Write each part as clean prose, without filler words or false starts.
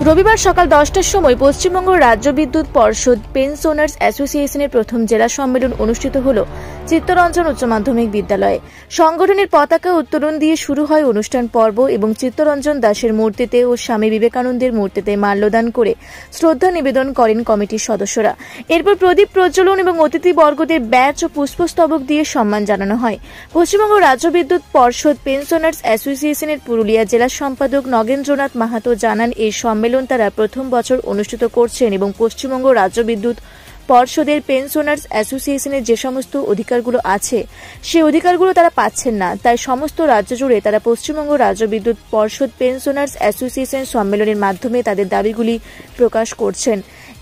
রবিবার সকাল 10টার সময় পশ্চিমবঙ্গ রাজ্য বিদ্যুৎ পর্ষদ পেনশনার্স অ্যাসোসিয়েশনের প্রথম জেলা সম্মেলন অনুষ্ঠিত হল চিত্তরঞ্জন উচ্চ মাধ্যমিক বিদ্যালয়ে। সংগঠনের পতাকা উত্তোলন দিয়ে শুরু হয় অনুষ্ঠান পর্ব এবং চিত্তরঞ্জন দাসের মূর্তিতে ও স্বামী বিবেকানন্দের মূর্তিতে মাল্যদান করে শ্রদ্ধা নিবেদন করেন কমিটির সদস্যরা। এরপর প্রদীপ প্রজ্বলন এবং অতিথিবর্গদের ব্যাচ ও পুষ্পস্তবক দিয়ে সম্মান জানানো হয়। পশ্চিমবঙ্গ রাজ্য বিদ্যুৎ পর্ষদ পেনশনার্স অ্যাসোসিয়েশনের পুরুলিয়া জেলা সম্পাদক নগেন্দ্রনাথ মাহাতো জানান, এই সম্মেলন তারা প্রথম বছর অনুষ্ঠিত করছেন এবং পশ্চিমবঙ্গ রাজ্য বিদ্যুৎ পর্ষদের পেনশনার্স অ্যাসোসিয়েশনের যে সমস্ত অধিকারগুলো আছে সেই অধিকারগুলো তারা পাচ্ছেন না, তাই সমস্ত রাজ্য জুড়ে তারা পশ্চিমবঙ্গ রাজ্য বিদ্যুৎ পর্ষদ পেনশনার্স অ্যাসোসিয়েশন সম্মেলনের মাধ্যমে তাদের দাবিগুলি প্রকাশ করছেন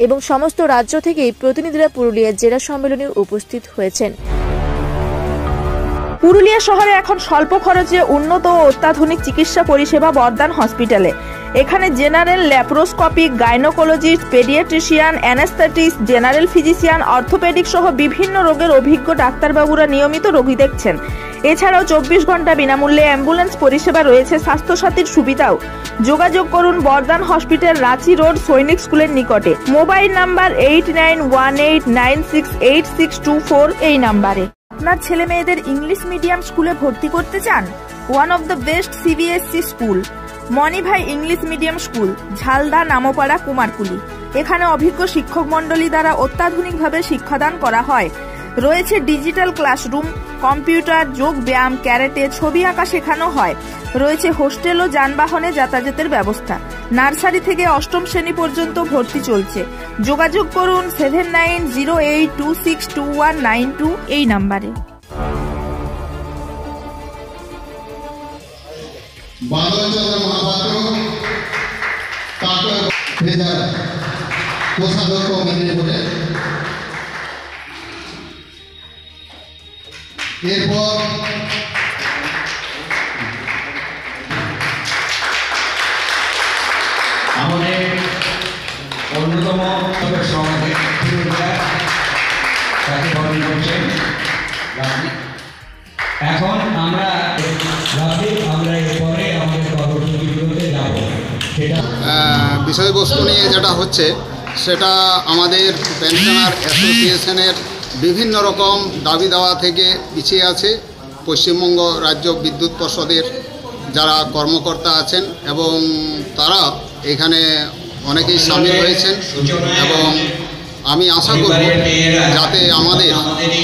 এবং সমস্ত রাজ্য থেকেই প্রতিনিধিরা পুরুলিয়া জেলা সম্মেলনে উপস্থিত হয়েছেন। পুরুলিয়া শহরে এখন স্বল্প খরচে উন্নত ও অত্যাধুনিক চিকিৎসা পরিষেবা বর্দান হসপিটালে। এখানে general, laparoscopic, gynaecologist, paediatrician, anaesthetist, general physician, orthopaedic সহ বিভিন্ন রোগের অভিজ্ঞ ডাক্তারবাবুরা নিয়মিত রোগী দেখছেন। এছাড়াও 24 ঘন্টা বিনামূল্যে অ্যাম্বুলেন্স পরিষেবা রয়েছে, স্বাস্থ্যসাথীর সুবিধাও। যোগাযোগ করুন বর্দান হসপিটাল, রাঁচি রোড, সৈনিক স্কুলের নিকটে। মোবাইল নাম্বার 8918968624 এই নাম্বারে। আপনার ছেলে মেয়েদের ইংলিশ মিডিয়াম স্কুলে ভর্তি করতে চান? One of the best CBSE school Manibhai English medium school, Jhalda, Nampara, Kumarkuli. এখানে অভিজ্ঞ শিক্ষক মন্ডলী দ্বারা অত্যাধুনিকভাবে শিক্ষাদান করা হয়। রয়েছে ডিজিটাল ক্লাসরুম, কম্পিউটার, যোগ ব্যায়াম, ক্যারেটে, ছবি আঁকা শেখানো হয়। রয়েছে হোস্টেল ও যানবাহনে যাতায়াতের ব্যবস্থা। নার্সারি থেকে অষ্টম শ্রেণী পর্যন্ত ভর্তি চলছে। যোগাযোগ করুন 7908262192 এই নাম্বারে। এরপর আমাদের অন্যতম সমাজের তাকে বরণ করছেন এখন আমরা এরপরে আমাদের কর্মসূচিগুলোতে যাব। সেটা বিষয়বস্তু নিয়ে যেটা হচ্ছে সেটা আমাদের পেনশনার অ্যাসোসিয়েশনের বিভিন্ন রকম দাবি দাওয়া থেকে পিছিয়ে আছে। পশ্চিমবঙ্গ রাজ্য বিদ্যুৎ পর্ষদের যারা কর্মকর্তা আছেন এবং তারা এখানে অনেকেই সামিল হয়েছেন এবং আমি আশা করব যাতে আমাদের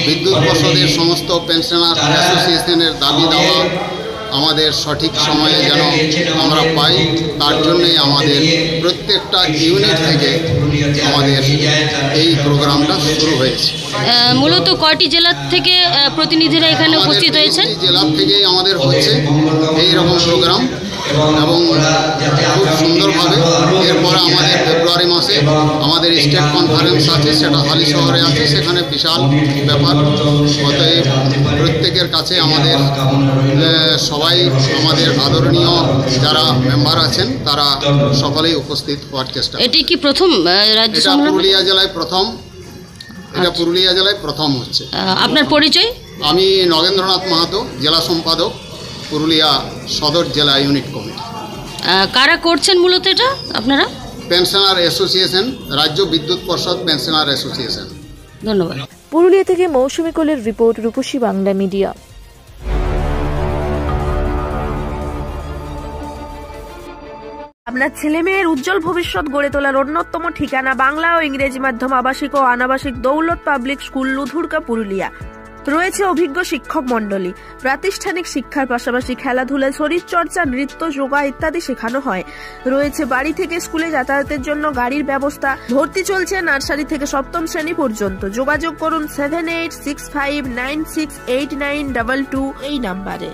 বিদ্যুৎ পর্ষদের সমস্ত পেনশনার অ্যাসোসিয়েশনের দাবি দাওয়া আমাদের সঠিক সময়ে যেন আমরা পাই, তার জন্যই আমাদের প্রত্যেকটা ইউনিট থেকে আমাদের এই প্রোগ্রামটা শুরু হয়েছে। মূলত কয়টি জেলা থেকে প্রতিনিধিরা এখানে উপস্থিত হয়েছেন? জেলা থেকেই আমাদের হচ্ছে এই রকম প্রোগ্রাম এবং খুব সুন্দরভাবে। এরপরে আমাদের ফেব্রুয়ারি মাসে আমাদের স্টেট কনফারেন্স আছে, সেটা হালি শহরে আছে, সেখানে বিশাল ব্যাপার। অতএব প্রত্যেকের কাছে আমাদের সবাই আমাদের আদরণীয় যারা মেম্বার আছেন তারা সকলেই উপস্থিত হওয়ার চেষ্টা। এটি কি প্রথম রাজ্য সম্মেলন? পুরুলিয়া জেলায় প্রথম, এটা পুরুলিয়া জেলায় প্রথম হচ্ছে। আপনার পরিচয়? আমি নগেন্দ্রনাথ মাহাতো, জেলা সম্পাদক, পুরুলিয়া সদর জেলা ইউনিট কমিটি। কারা করছেন মূলত এটা আপনারা? পেনশনার অ্যাসোসিয়েশন, রাজ্য বিদ্যুৎ পর্ষদ পেনশনার অ্যাসোসিয়েশন। ধন্যবাদ। পুরুলিয়া থেকে মৌসুমী কোলের রিপোর্ট, রূপসী বাংলা মিডিয়া। আপনার ছেলে মেয়ের উজ্জ্বল ভবিষ্যৎ গড়ে তোলার অন্যতম ঠিকানা বাংলা ও ইংরেজি মাধ্যম আবাসিক ও অনাবাসিক দৌলত পাবলিক স্কুল, লুধুরকা, পুরুলিয়া। রয়েছে অভিজ্ঞ শিক্ষক মন্ডলী। প্রাতিষ্ঠানিক শিক্ষার পাশাপাশি খেলাধুলা, শরীরচর্চা, নৃত্য, যোগা ইত্যাদি শেখানো হয়। রয়েছে বাড়ি থেকে স্কুলে যাতায়াতের জন্য গাড়ির ব্যবস্থা। ভর্তি চলছে নার্সারি থেকে সপ্তম শ্রেণী পর্যন্ত। যোগাযোগ করুন 7865968922 এই নাম্বারে।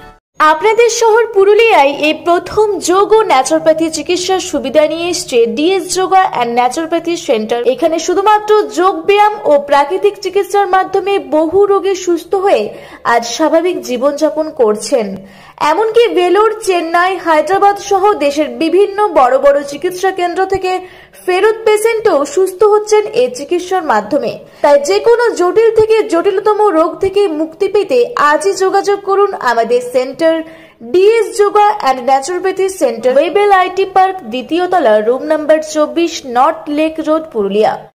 আপনাদের শহর পুরুলিয়ায় এই প্রথম যোগ ও ন্যাচুরোপ্যাথি চিকিৎসার সুবিধা নিয়ে এসছে DS yoga and naturopathy centre. এখানে শুধুমাত্র যোগ ব্যায়াম ও প্রাকৃতিক চিকিৎসার মাধ্যমে বহু রোগে সুস্থ হয়ে আজ স্বাভাবিক জীবনযাপন করছেন। এমনকি ভেলোর, চেন্নাই, হায়দ্রাবাদ সহ দেশের বিভিন্ন বড় বড় চিকিৎসা কেন্দ্র থেকে ফেরত পেশেন্টও সুস্থ হচ্ছেন এই চিকিৎসার মাধ্যমে। তাই যে কোনো জটিল থেকে জটিলতম রোগ থেকে মুক্তি পেতে আজই যোগাযোগ করুন আমাদের centre DS yoga and naturopathy centre, Wavell IT park, দ্বিতীয় তলা, room number 24, north lake road, Purulia.